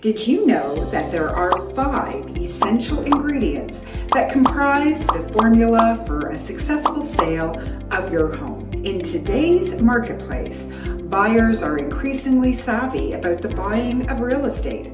Did you know that there are 5 essential ingredients that comprise the formula for a successful sale of your home? In today's marketplace, buyers are increasingly savvy about the buying of real estate.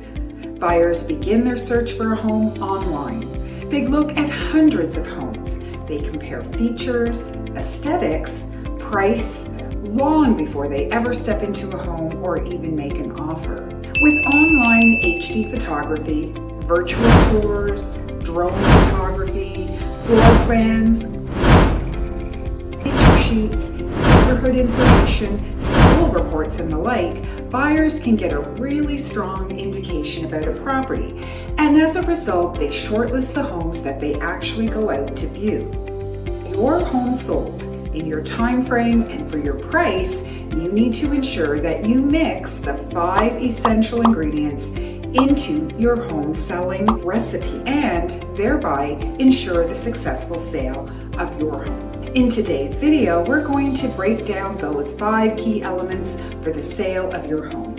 Buyers begin their search for a home online. They look at hundreds of homes. They compare features, aesthetics, price, long before they ever step into a home or even make an offer. With online HD photography, virtual tours, drone photography, floor plans, picture sheets, neighborhood information, school reports, and the like, buyers can get a really strong indication about a property, and as a result, they shortlist the homes that they actually go out to view. Your home sold in your time frame and for your price, you need to ensure that you mix the 5 essential ingredients into your home selling recipe and thereby ensure the successful sale of your home. In today's video, we're going to break down those 5 key elements for the sale of your home.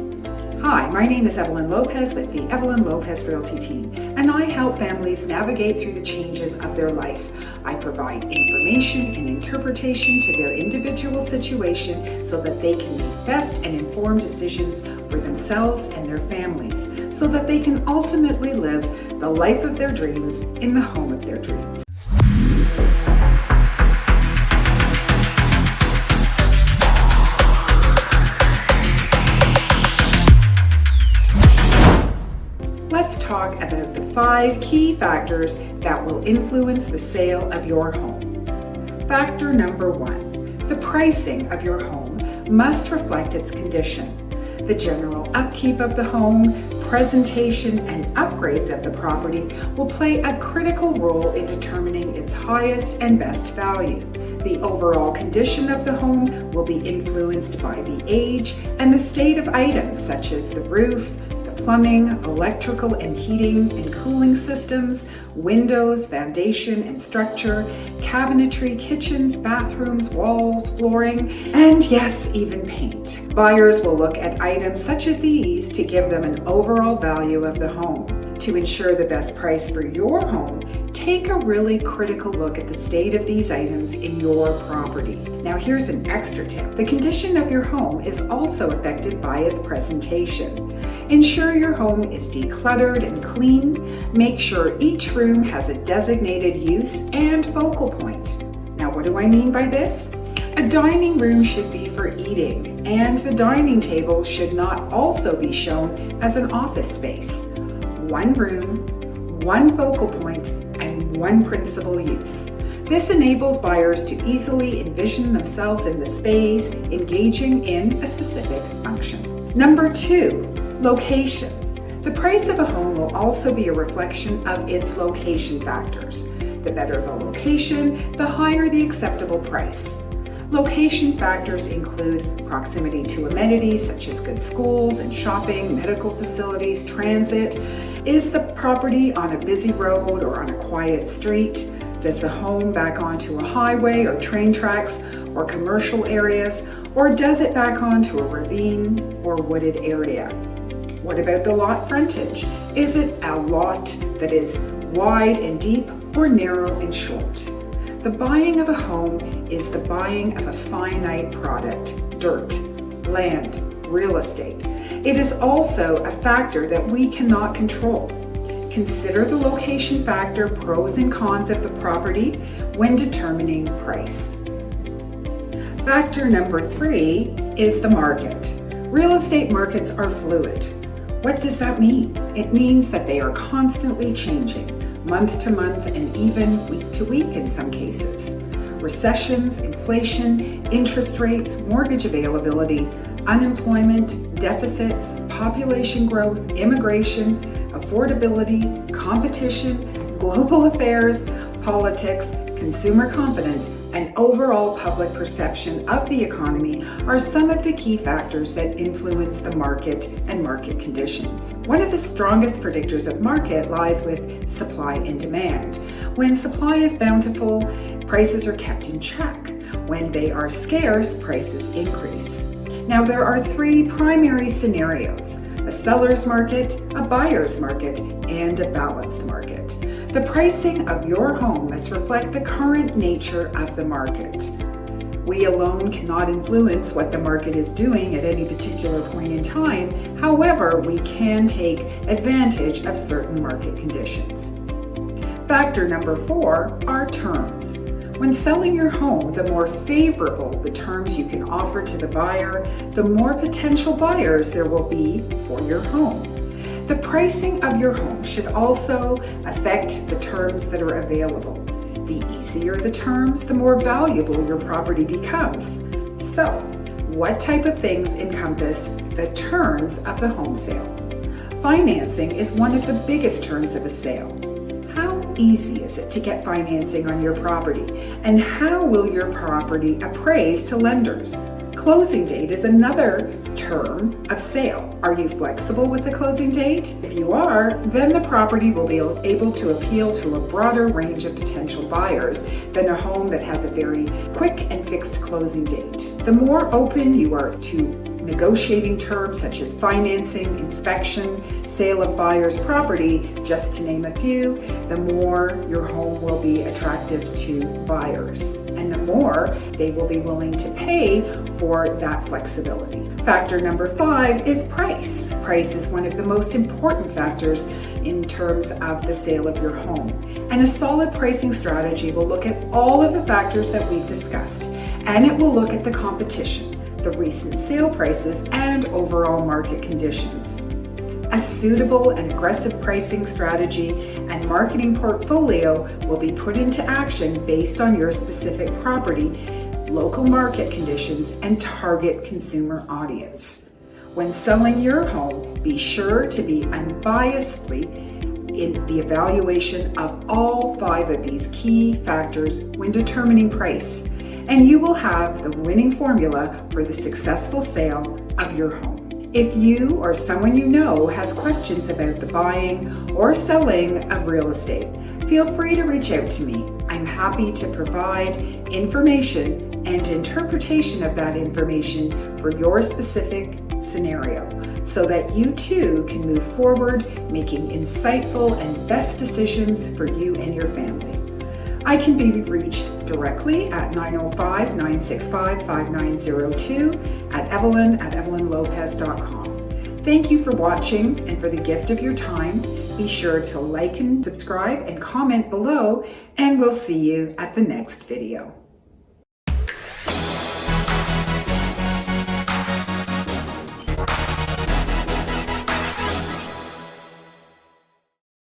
Hi, my name is Evelyn Lopes with the Evelyn Lopes Realty team, and I help families navigate through the changes of their life. I provide information and interpretation to their individual situation so that they can make best and informed decisions for themselves and their families, so that they can ultimately live the life of their dreams in the home of their dreams. Let's talk about the 5 key factors that will influence the sale of your home. Factor number 1, the pricing of your home must reflect its condition. The general upkeep of the home, presentation, and upgrades of the property will play a critical role in determining its highest and best value. The overall condition of the home will be influenced by the age and the state of items such as the roof, plumbing, electrical and heating and cooling systems, windows, foundation and structure, cabinetry, kitchens, bathrooms, walls, flooring, and yes, even paint. Buyers will look at items such as these to give them an overall value of the home. To ensure the best price for your home, take a really critical look at the state of these items in your property. Now here's an extra tip. The condition of your home is also affected by its presentation. Ensure your home is decluttered and clean. Make sure each room has a designated use and focal point. Now what do I mean by this? A dining room should be for eating, and the dining table should not also be shown as an office space. One room, one focal point, and one principal use. This enables buyers to easily envision themselves in the space, engaging in a specific function. Number 2, location. The price of a home will also be a reflection of its location factors. The better the location, the higher the acceptable price. Location factors include proximity to amenities such as good schools and shopping, medical facilities, transit. Is the property on a busy road or on a quiet street? Does the home back onto a highway or train tracks or commercial areas? Or does it back onto a ravine or wooded area? What about the lot frontage? Is it a lot that is wide and deep or narrow and short? The buying of a home is the buying of a finite product, dirt, land, real estate. It is also a factor that we cannot control. Consider the location factor, pros and cons of the property when determining price. Factor number 3 is the market. Real estate markets are fluid. What does that mean? It means that they are constantly changing, month to month and even week to week in some cases. Recessions, inflation, interest rates, mortgage availability, unemployment, deficits, population growth, immigration, affordability, competition, global affairs, politics, consumer confidence, and overall public perception of the economy are some of the key factors that influence the market and market conditions. One of the strongest predictors of market lies with supply and demand. When supply is bountiful, prices are kept in check. When they are scarce, prices increase. Now, there are 3 primary scenarios. a seller's market, a buyer's market, and a balanced market. The pricing of your home must reflect the current nature of the market. We alone cannot influence what the market is doing at any particular point in time. However, we can take advantage of certain market conditions. Factor number 4 are terms. When selling your home, the more favorable the terms you can offer to the buyer, the more potential buyers there will be for your home. The pricing of your home should also affect the terms that are available. The easier the terms, the more valuable your property becomes. So, what type of things encompass the terms of the home sale? Financing is one of the biggest terms of a sale. How easy is it to get financing on your property? And how will your property appraise to lenders? Closing date is another term of sale. Are you flexible with the closing date? If you are, then the property will be able to appeal to a broader range of potential buyers than a home that has a very quick and fixed closing date. The more open you are to negotiating terms such as financing, inspection, sale of buyer's property, just to name a few, the more your home will be attractive to buyers and the more they will be willing to pay for that flexibility. Factor number 5 is price. Price is one of the most important factors in terms of the sale of your home. And a solid pricing strategy will look at all of the factors that we've discussed, and it will look at the competition, the recent sale prices, and overall market conditions. A suitable and aggressive pricing strategy and marketing portfolio will be put into action based on your specific property, local market conditions, and target consumer audience. When selling your home, be sure to be unbiasedly in the evaluation of all 5 of these key factors when determining price, and you will have the winning formula for the successful sale of your home. If you or someone you know has questions about the buying or selling of real estate, feel free to reach out to me. I'm happy to provide information and interpretation of that information for your specific scenario so that you too can move forward making insightful and best decisions for you and your family. I can be reached directly at 905-965-5902 at Evelyn at evelynlopes.com. Thank you for watching and for the gift of your time. Be sure to like and subscribe and comment below, and we'll see you at the next video.